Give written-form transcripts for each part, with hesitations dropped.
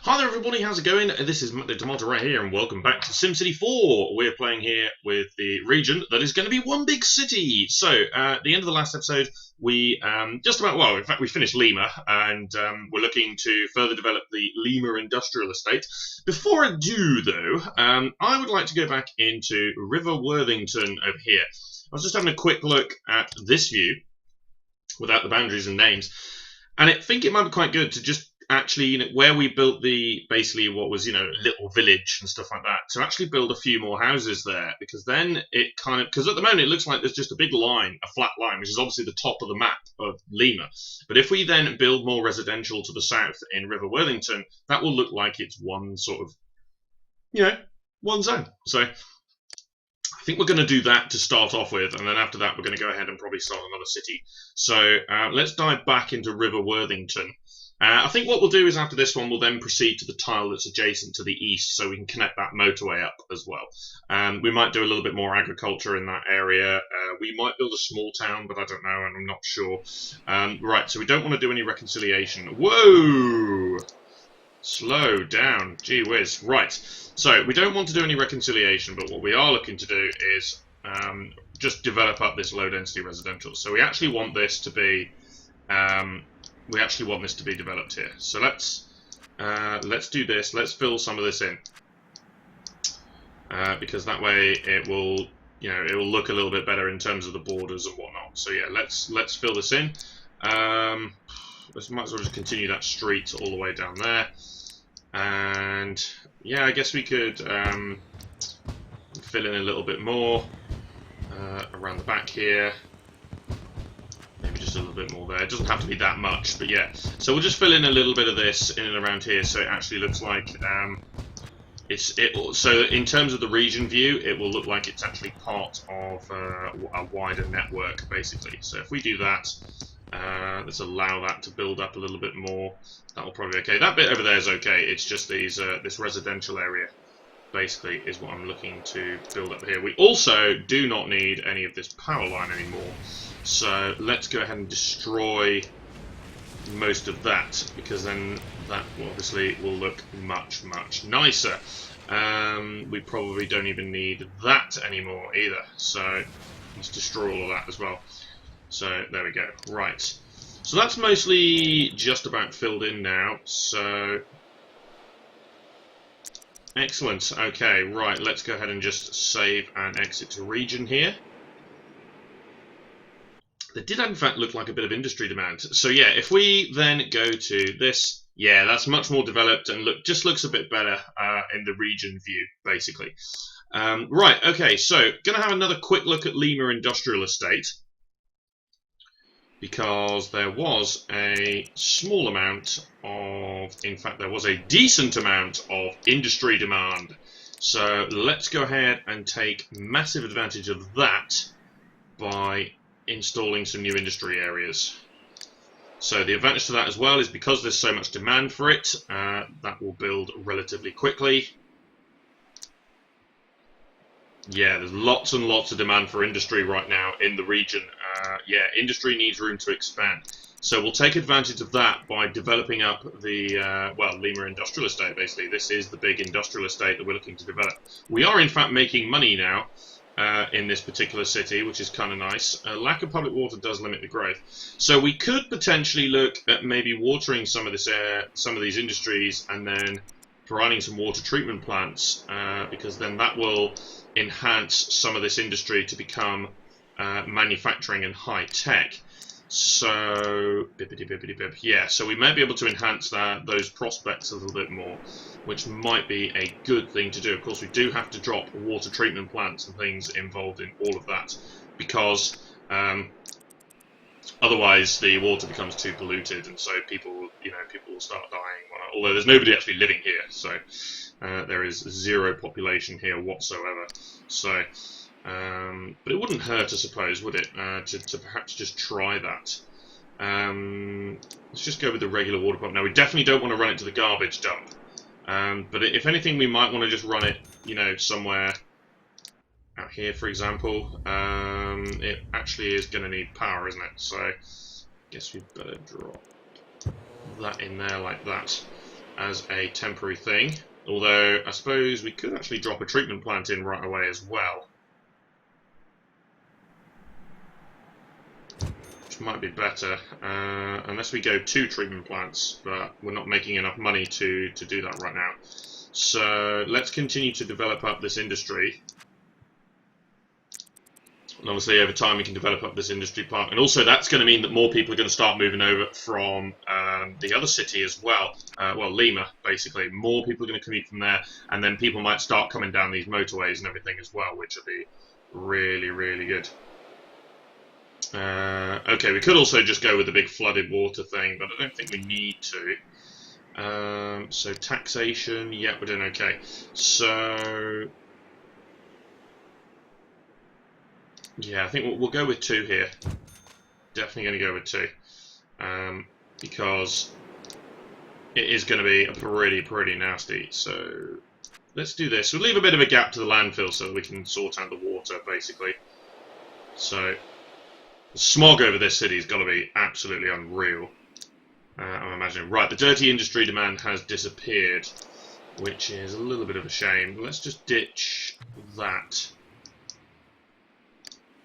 Hi there everybody, how's it going? This is the Tomato right here and welcome back to SimCity 4. We're playing here with the region that is going to be one big city. So, at the end of the last episode, we in fact we finished Lima and we're looking to further develop the Lima industrial estate. Before I do though, I would like to go back into River Worthington over here. I was just having a quick look at this view without the boundaries and names, and I think it might be quite good to just actually, where we built basically what was, a little village and stuff like that, to actually build a few more houses there, because then it because at the moment it looks like there's just a big line, a flat line, which is obviously the top of the map of Lima. But if we then build more residential to the south in River Worthington, that will look like it's one sort of, one zone. So I think we're going to do that to start off with, and then after that we're going to go ahead and probably start another city. So let's dive back into River Worthington. I think what we'll do is after this one, we'll then proceed to the tile that's adjacent to the east, so we can connect that motorway up as well. We might do a little bit more agriculture in that area. We might build a small town, but I don't know, and I'm not sure. Right, so we don't want to do any reconciliation. Whoa! Slow down. Gee whiz. Right, so we don't want to do any reconciliation, but what we are looking to do is just develop up this low-density residential. So we actually want this to be... developed here. So let's do this. Let's fill some of this in, because that way it will, it will look a little bit better in terms of the borders and whatnot. So yeah, let's fill this in. Let's might as well just continue that street all the way down there, and yeah, I guess we could fill in a little bit more around the back here. Maybe just a little bit more there. It doesn't have to be that much, but yeah. So we'll just fill in a little bit of this in and around here, so it actually looks like so in terms of the region view, it will look like it's actually part of a wider network, basically. So if we do that, let's allow that to build up a little bit more. That will probably be okay. That bit over there is okay. It's just these this residential area, basically, is what I'm looking to build up here. We also do not need any of this power line anymore. So let's go ahead and destroy most of that, because then that obviously will look much, much nicer. We probably don't even need that anymore either. So let's destroy all of that as well. So there we go. Right. So that's mostly just about filled in now. So excellent. Okay, right. Let's go ahead and just save and exit to region here. There did in fact look like a bit of industry demand. So yeah, if we then go to this, yeah, that's much more developed and just looks a bit better in the region view, basically. Right, okay, so going to have another quick look at Lima Industrial Estate, because there was a small amount of, in fact there was a decent amount of industry demand. So let's go ahead and take massive advantage of that by installing some new industry areas. So the advantage to that as well is because there's so much demand for it, that will build relatively quickly. Yeah, there's lots and lots of demand for industry right now in the region. Yeah, industry needs room to expand. So we'll take advantage of that by developing up the, Lima Industrial Estate, basically. This is the big industrial estate that we're looking to develop. We are, in fact, making money now in this particular city, which is kind of nice. Lack of public water does limit the growth. So we could potentially look at maybe watering some of this some of these industries, and then providing some water treatment plants, because then that will enhance some of this industry to become manufacturing and high tech. So yeah, so we may be able to enhance those prospects a little bit more, which might be a good thing to do. Of course, we do have to drop water treatment plants and things involved in all of that, because otherwise the water becomes too polluted, and so people will start dying. Although there's nobody actually living here, so there is zero population here whatsoever. So. But it wouldn't hurt, I suppose, would it, to perhaps just try that. Let's just go with the regular water pump. Now, we definitely don't want to run it to the garbage dump. But if anything, we might want to just run it, somewhere out here, for example. It actually is going to need power, isn't it? So, I guess we'd better drop that in there like that. as a temporary thing. Although, I suppose we could actually drop a treatment plant in right away as well. Which might be better, unless we go 2 treatment plants, but we're not making enough money to do that right now. So, let's continue to develop up this industry. And obviously, over time, we can develop up this industry park. And also, that's going to mean that more people are going to start moving over from the other city as well. Well, Lima, basically. More people are going to commute from there. And then people might start coming down these motorways and everything as well, which would be really, really good. Okay, we could also just go with the big flooded water thing, but I don't think we need to. So, taxation. Yeah, we're doing okay. So... yeah, I think we'll go with 2 here. Definitely going to go with 2. Because it is going to be pretty nasty. So let's do this. We'll leave a bit of a gap to the landfill so that we can sort out the water, basically. So the smog over this city has got to be absolutely unreal. I'm imagining. Right, the dirty industry demand has disappeared, which is a little bit of a shame. Let's just ditch that.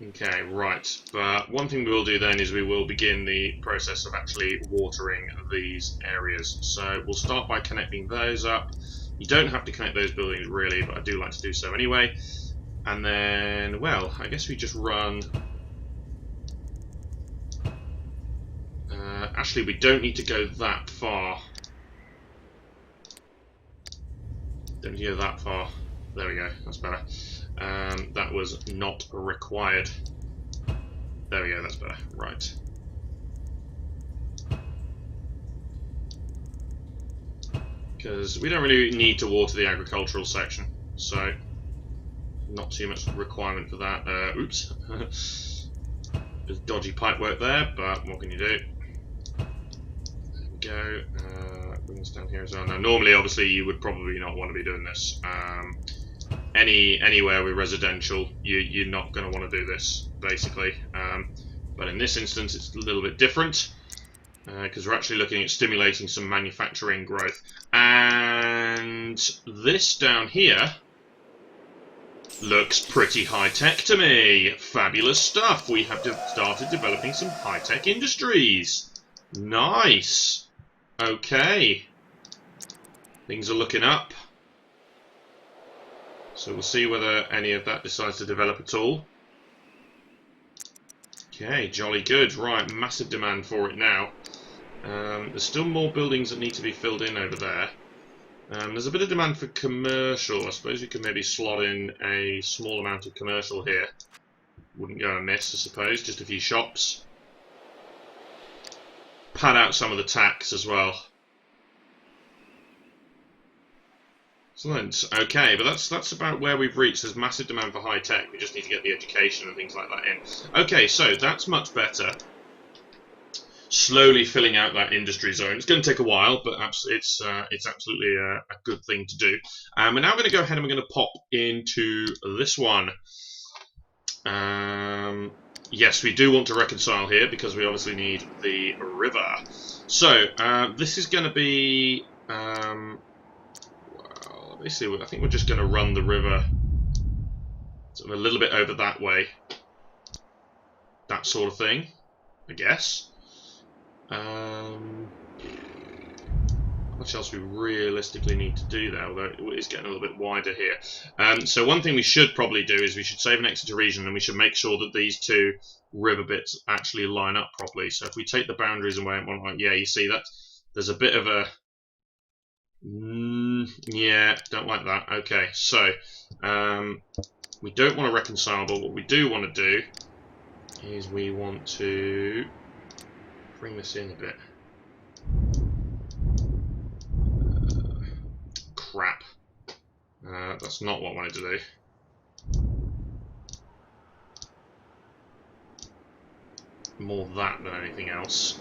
Okay, right, but one thing we will do then is we will begin the process of actually watering these areas. So we'll start by connecting those up. You don't have to connect those buildings really, but I do like to do so anyway. And then, well, I guess we just run... actually, we don't need to go that far. Don't need to go that far. There we go, that's better. That was not required. There we go, that's better. Right. Because we don't really need to water the agricultural section, so not too much requirement for that. Oops. There's dodgy pipe work there, but what can you do? There we go. Bring this down here as well. Now, normally, obviously, you would probably not want to be doing this. Anywhere with residential, you're not going to want to do this, basically. But in this instance, it's a little bit different because we're actually looking at stimulating some manufacturing growth. And this down here looks pretty high-tech to me. Fabulous stuff. We have started developing some high-tech industries. Nice. Okay. Things are looking up. So we'll see whether any of that decides to develop at all. Okay, jolly good. Right, massive demand for it now. There's still more buildings that need to be filled in over there. There's a bit of demand for commercial. I suppose we could maybe slot in a small amount of commercial here. Wouldn't go amiss, I suppose. Just a few shops. Pad out some of the tax as well. Excellent. Okay, but that's about where we've reached. There's massive demand for high tech. We just need to get the education and things like that in. Okay, so that's much better. Slowly filling out that industry zone. It's going to take a while, but it's absolutely a good thing to do. We're now going to go ahead and we're going to pop into this one. Yes, we do want to reconcile here because we obviously need the river. So this is going to be. Basically, I think we're just going to run the river sort of a little bit over that way. That sort of thing, I guess. How much else we realistically need to do there, although it is getting a little bit wider here. So one thing we should probably do is we should save an Exeter region and we should make sure that these 2 river bits actually line up properly. So if we take the boundaries away at one point, yeah, you see that there's a bit of a... yeah, don't like that. Okay, so we don't want to reconcile, but what we do want to do is we want to bring this in a bit. Crap. That's not what I wanted to do. More that than anything else.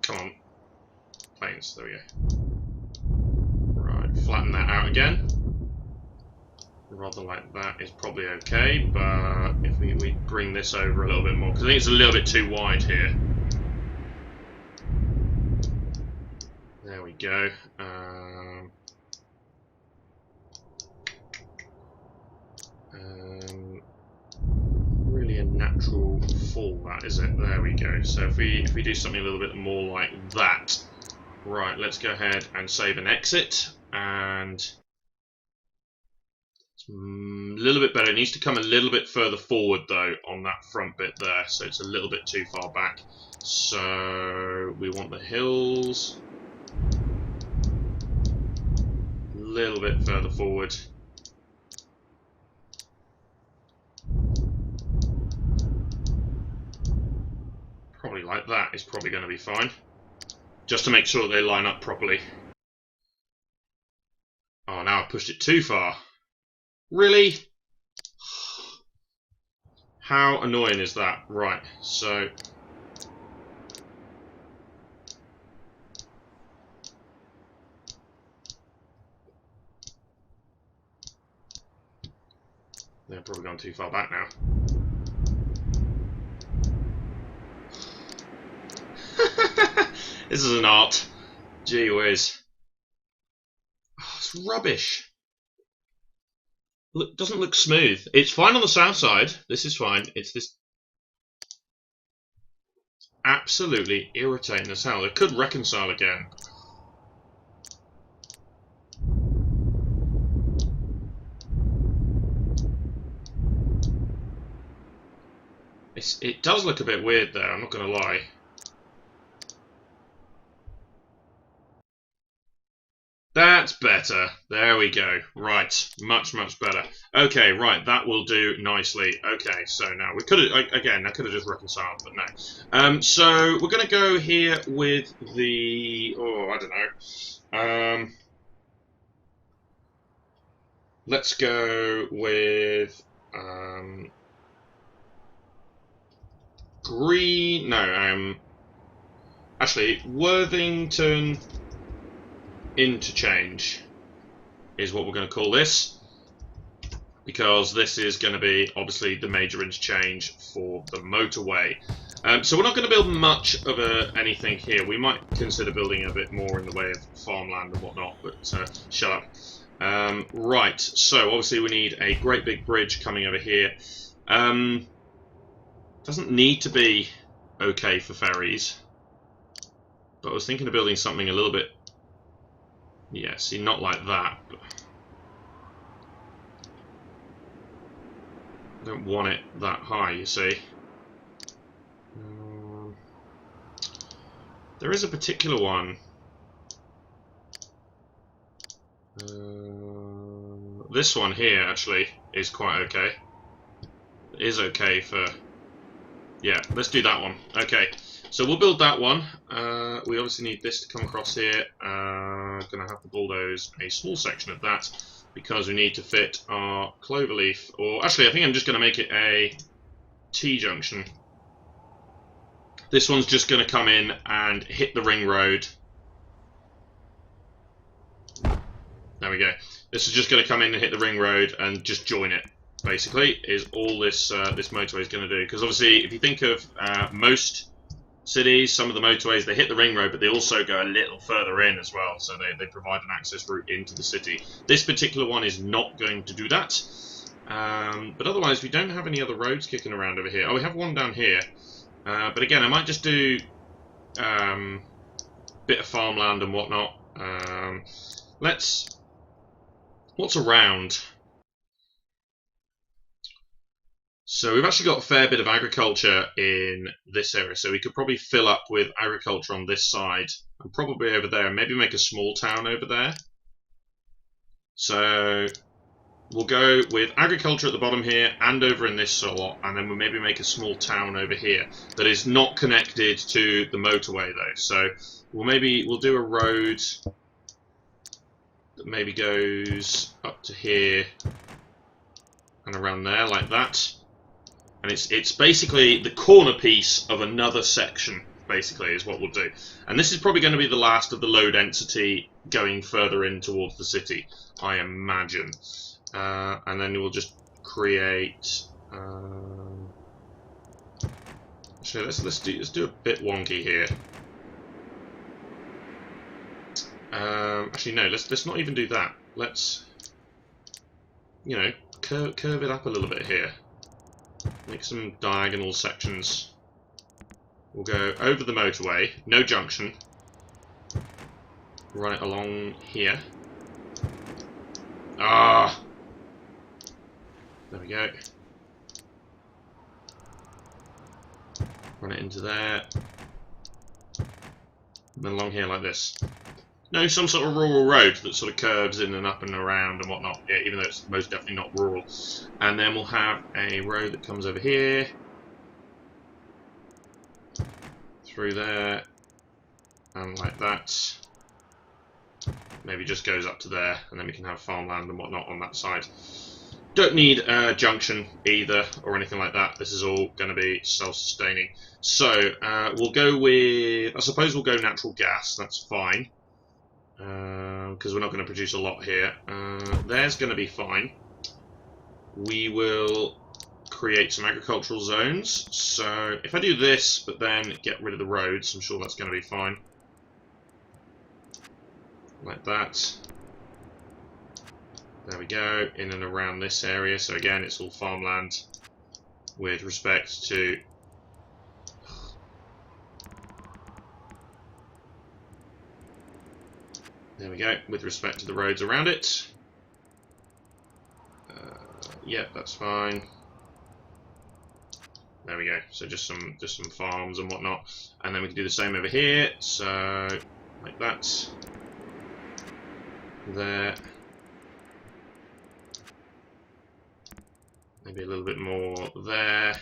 Come on. Planes, there we go. Right, flatten that out again. rather like that is probably okay, but if we bring this over a little bit more, because I think it's a little bit too wide here. There we go. Really a natural fall, that, is it? There we go. So if we do something a little bit more like that. Right, let's go ahead and save and exit, and it's a little bit better. It needs to come a little bit further forward though on that front bit there, so it's a little bit too far back. So we want the hills a little bit further forward. Probably like that is probably going to be fine. Just to make sure they line up properly. Oh, now I've pushed it too far. Really? How annoying is that? Right, so... they're probably gone too far back now. This is an art. Gee whiz. Oh, it's rubbish. Look, doesn't look smooth. It's fine on the south side. This is fine. It's this absolutely irritating as hell. They could reconcile again. It does look a bit weird there, I'm not going to lie. That's better. There we go. Right. Much, much better. Okay, right. That will do nicely. Okay, so now we could have, again, I could have just reconciled, but no. So we're going to go here with the, oh, I don't know. Let's go with, green, no, actually, Worthington Interchange is what we're going to call this, because this is going to be obviously the major interchange for the motorway. So we're not going to build much of anything here. We might consider building a bit more in the way of farmland and whatnot, but shut up. Right, so obviously we need a great big bridge coming over here. Doesn't need to be okay for ferries, but I was thinking of building something a little bit, yeah, see, not like that, but I don't want it that high, you see. There is a particular one. This one here actually is quite okay. It is okay for, yeah, let's do that one. Okay, so we'll build that one. We obviously need this to come across here. Going to have to bulldoze a small section of that because we need to fit our cloverleaf. Or actually, I think I'm just going to make it a T-junction. This one's just going to come in and hit the ring road. There we go. This is just going to come in and hit the ring road and just join it. Basically, is all this this motorway is going to do. Because obviously, if you think of most cities, some of the motorways, they hit the ring road, but they also go a little further in as well. So they provide an access route into the city. This particular one is not going to do that. But otherwise, we don't have any other roads kicking around over here. Oh, we have one down here. But again, I might just do a bit of farmland and whatnot. What's around? So we've actually got a fair bit of agriculture in this area, so we could probably fill up with agriculture on this side and probably over there, and maybe make a small town over there. So we'll go with agriculture at the bottom here and over in this slot, and then we'll maybe make a small town over here that is not connected to the motorway though. So we'll do a road that maybe goes up to here and around there like that. And it's basically the corner piece of another section, basically, is what we'll do. And this is probably going to be the last of the low density going further in towards the city, I imagine. and then we'll just create. Actually, let's do a bit wonky here. Actually, no. Let's not even do that. Let's, you know, curve it up a little bit here. Make some diagonal sections. We'll go over the motorway, no junction. Run it along here. Ah, there we go. Run it into there. And then along here like this. No, some sort of rural road that sort of curves in and up and around and whatnot. Yeah, even though it's most definitely not rural. And then we'll have a road that comes over here. Through there. And like that. Maybe just goes up to there. And then we can have farmland and whatnot on that side. Don't need a junction either or anything like that. This is all going to be self-sustaining. So we'll go with, I suppose we'll go natural gas. That's fine. Because we're not going to produce a lot here. There's going to be fine. We will create some agricultural zones. So if I do this, but then get rid of the roads, I'm sure that's going to be fine. Like that. There we go, in and around this area. So again, it's all farmland with respect to there we go, with respect to the roads around it. Yep, that's fine. There we go. So just some farms and whatnot, and then we can do the same over here. So like that. There. Maybe a little bit more there,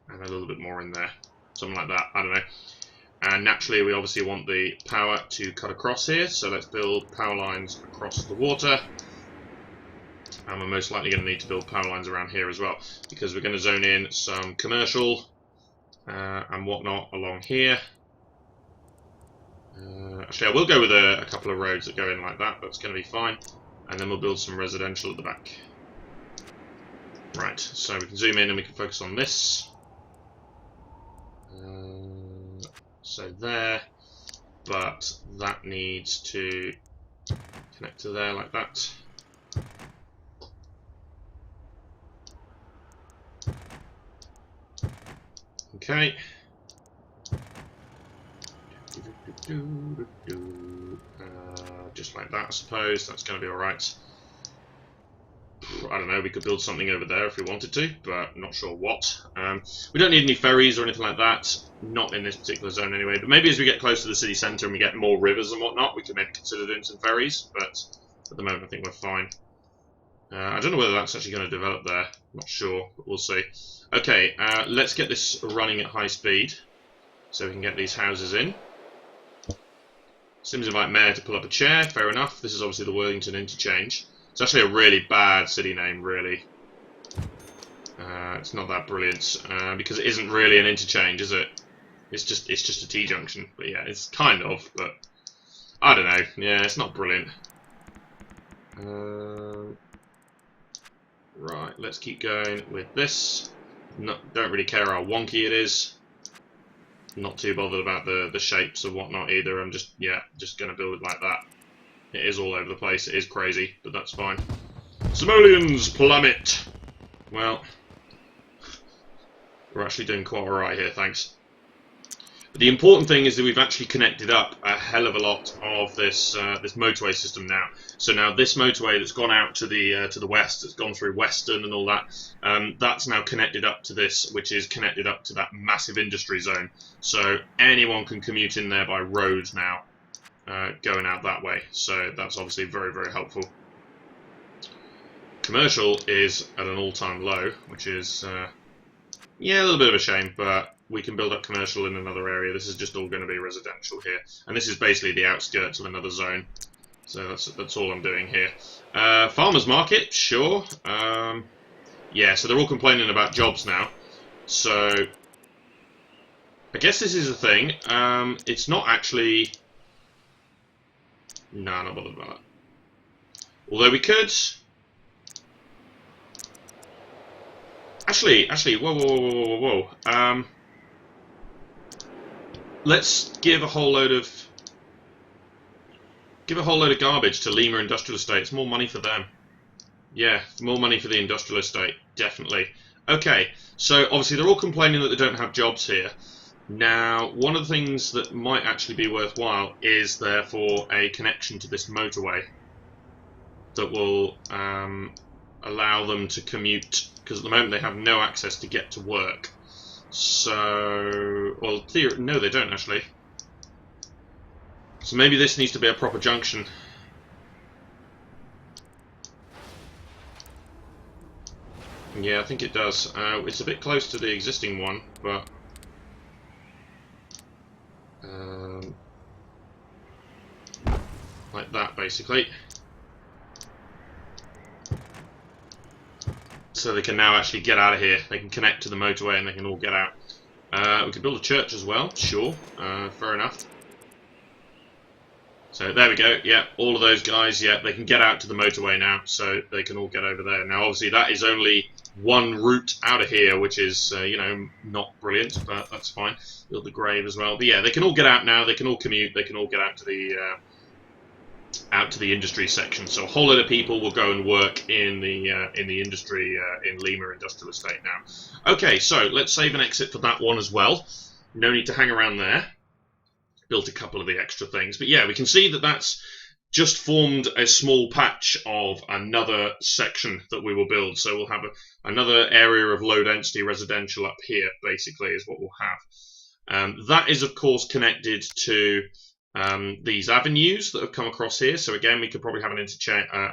and a little bit more in there, something like that, I don't know. And naturally we obviously want the power to cut across here, so let's build power lines across the water. And we're most likely going to need to build power lines around here as well, because we're going to zone in some commercial and whatnot along here. Actually, I will go with a couple of roads that go in like that, that's going to be fine. And then we'll build some residential at the back. Right, so we can zoom in and we can focus on this. So there, but that needs to connect to there like that. Okay. Just like that, I suppose. That's going to be alright. I don't know, we could build something over there if we wanted to, but not sure what. We don't need any ferries or anything like that, not in this particular zone anyway, but maybe as we get close to the city centre and we get more rivers and whatnot, we can maybe consider doing some ferries, but at the moment I think we're fine. I don't know whether that's actually going to develop there, not sure, but we'll see. Okay, let's get this running at high speed, so we can get these houses in. Sims invite Mayor to pull up a chair, fair enough. This is obviously the Worthington Interchange. It's actually a really bad city name, really. It's not that brilliant, because it isn't really an interchange, is it? It's just a T-junction. But yeah, it's kind of, but I don't know. Yeah, it's not brilliant. Right, let's keep going with this. Don't really care how wonky it is. Not too bothered about the shapes or whatnot either. I'm just going to build it like that. It is all over the place, it is crazy, but that's fine. Simoleons plummet! Well, we're actually doing quite alright here, thanks. But the important thing is that we've actually connected up a hell of a lot of this this motorway system now. So now this motorway that's gone out to the west, that's gone through Western and all that, that's now connected up to this, which is connected up to that massive industry zone. So anyone can commute in there by road now. Going out that way, so that's obviously very, very helpful. Commercial is at an all-time low, which is yeah, a little bit of a shame, but we can build up commercial in another area. This is just all going to be residential here, and this is basically the outskirts of another zone, so that's all I'm doing here. Farmers market, sure. Yeah, so they're all complaining about jobs now, so I guess this is a thing. It's not actually. No, not bothered about that. Although we could Actually, whoa. Let's give a whole load of garbage to Lima Industrial Estate. It's more money for them. Yeah, more money for the industrial estate, definitely. Okay, so obviously they're all complaining that they don't have jobs here. Now, one of the things that might actually be worthwhile is therefore a connection to this motorway that will allow them to commute, because at the moment they have no access to get to work. So, well, no, they don't actually. So maybe this needs to be a proper junction. Yeah, I think it does. It's a bit close to the existing one, but like that, basically. So they can now actually get out of here. They can connect to the motorway and they can all get out. We could build a church as well, sure, fair enough. So there we go, yeah, all of those guys, yeah, they can get out to the motorway now, so they can all get over there. Now, obviously, that is only one route out of here, which is, you know, not brilliant, but that's fine. Build the grave as well. But yeah, they can all get out now, they can all commute, they can all get out to the industry section. So a whole lot of people will go and work in the industry in Lima Industrial Estate now. Okay, so let's save and exit for that one as well. No need to hang around there. Built a couple of the extra things, but yeah, we can see that that's just formed a small patch of another section that we will build. So we'll have another area of low density residential up here, basically, is what we'll have. That is, of course, connected to these avenues that have come across here. So again, we could probably have a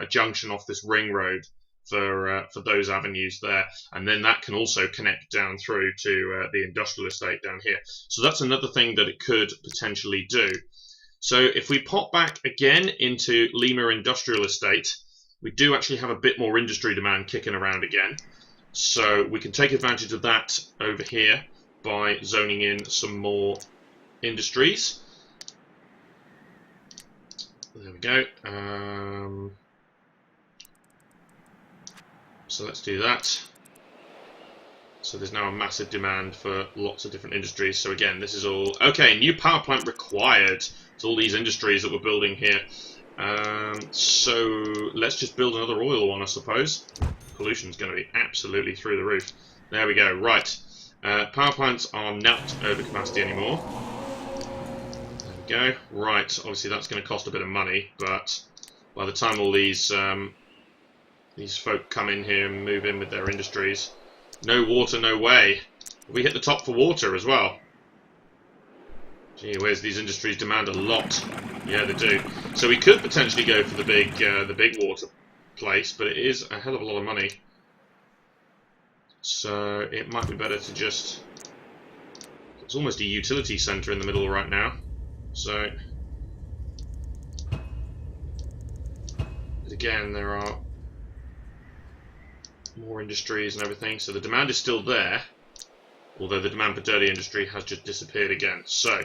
junction off this ring road for those avenues there, and then that can also connect down through to the industrial estate down here. So that's another thing that it could potentially do. So if we pop back again into Lima Industrial Estate, we do actually have a bit more industry demand kicking around again. So we can take advantage of that over here by zoning in some more industries. There we go. So let's do that. So there's now a massive demand for lots of different industries. So again, this is all... Okay, new power plant required. It's all these industries that we're building here. So let's just build another oil one, I suppose. Pollution's going to be absolutely through the roof. There we go. Right. Power plants are not over capacity anymore. There we go. Right. Obviously, that's going to cost a bit of money, but by the time all these folk come in here and move in with their industries, no water, no way. We hit the top for water as well. Gee whiz, these industries demand a lot. Yeah, they do. So we could potentially go for the big water place, but it is a hell of a lot of money. So it might be better to just... It's almost a utility centre in the middle right now. So... But again, there are more industries and everything, so the demand is still there, although the demand for dirty industry has just disappeared again. So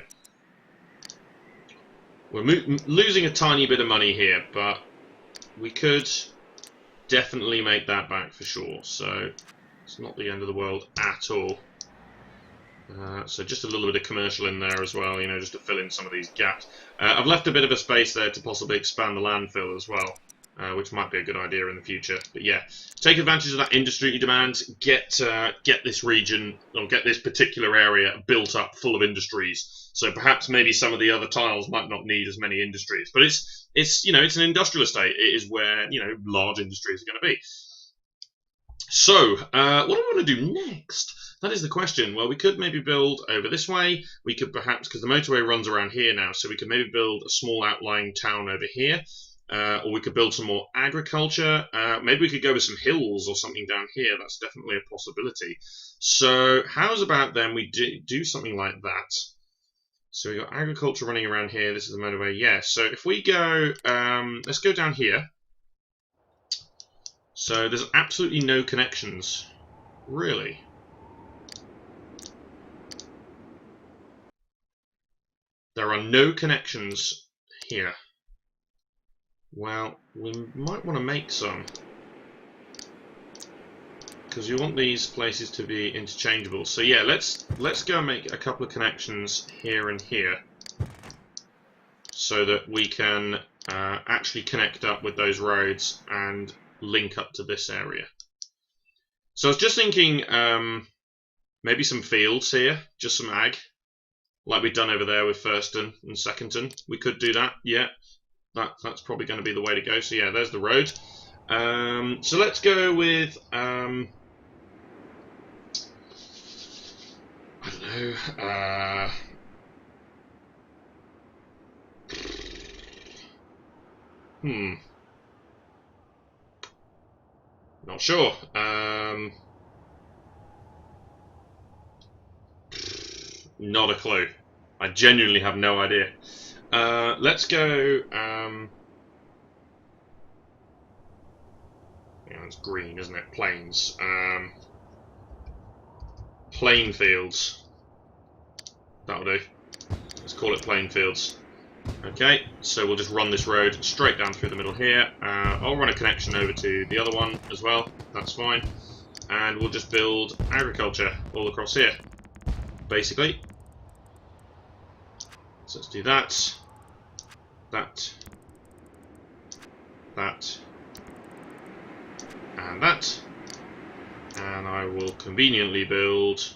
we're losing a tiny bit of money here, but we could definitely make that back for sure, so it's not the end of the world at all. So just a little bit of commercial in there as well, you know, just to fill in some of these gaps. I've left a bit of a space there to possibly expand the landfill as well, which might be a good idea in the future. But yeah, take advantage of that industry demand, get this region, or get this particular area built up full of industries. So perhaps maybe some of the other tiles might not need as many industries, but it's you know, it's an industrial estate. It is where, you know, large industries are going to be. So what do we want to do next? That is the question. Well, we could maybe build over this way. We could perhaps, because the motorway runs around here now, so we could maybe build a small outlying town over here. Or we could build some more agriculture. Maybe we could go with some hills or something down here. That's definitely a possibility. So how's about then we do something like that? So we've got agriculture running around here. This is the motorway. Yeah, so if we go... let's go down here. So there's absolutely no connections. Really? There are no connections here. Well, we might want to make some. because you want these places to be interchangeable. So yeah, let's go and make a couple of connections here and here, so that we can actually connect up with those roads and link up to this area. So I was just thinking maybe some fields here, just some ag, like we've done over there with Thurston and Secondton. We could do that, yeah. That's probably going to be the way to go. So yeah, there's the road. So let's go with I don't know. Not sure. Not a clue. I genuinely have no idea. Let's go. Yeah, it's green, isn't it? Plains. Plain fields. That'll do. Let's call it plain fields. Okay, so we'll just run this road straight down through the middle here. I'll run a connection over to the other one as well. That's fine. And we'll just build agriculture all across here, basically. So let's do that. That. And that. And I will conveniently build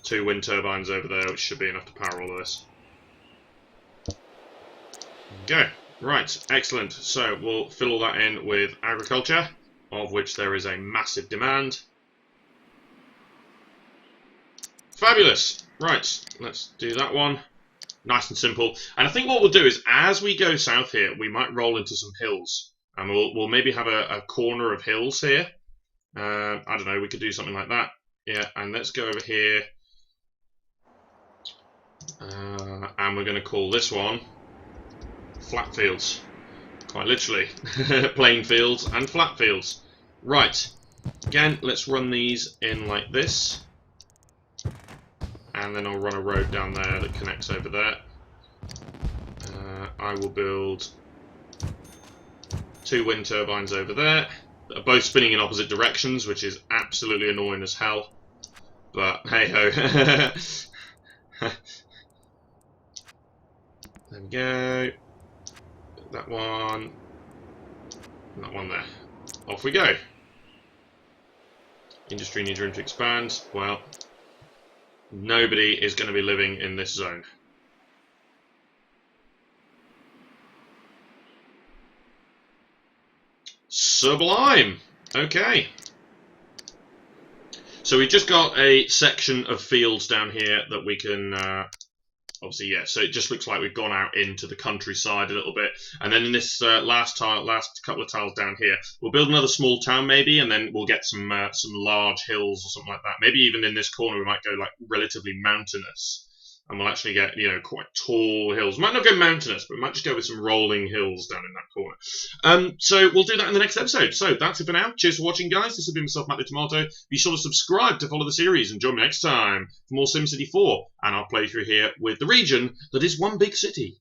2 wind turbines over there, which should be enough to power all of this. Okay, right, excellent. So we'll fill all that in with agriculture, of which there is a massive demand. Fabulous. Right, let's do that one. Nice and simple. And I think what we'll do is, as we go south here, we might roll into some hills. And we'll maybe have a corner of hills here. I don't know, we could do something like that. Yeah, and let's go over here. And we're going to call this one flat fields. Quite literally. Plain fields and flat fields. Right. Again, let's run these in like this. And then I'll run a road down there that connects over there. I will build 2 wind turbines over there that are both spinning in opposite directions, which is absolutely annoying as hell. But hey ho. There we go. That one. And that one there. Off we go. Industry needs room to expand. Well, nobody is going to be living in this zone. Sublime. Okay. So we've just got a section of fields down here that we can obviously, yeah, so it just looks like we've gone out into the countryside a little bit. And then in this last couple of tiles down here, we'll build another small town maybe, and then we'll get some large hills or something like that. Maybe even in this corner we might go like relatively mountainous. And we'll actually get, you know, quite tall hills. Might not go mountainous, but we might just go with some rolling hills down in that corner. So we'll do that in the next episode. So that's it for now. Cheers for watching, guys. This has been myself, Matt the Tomato. Be sure to subscribe to follow the series and join me next time for more SimCity 4 and our playthrough here with the region that is one big city.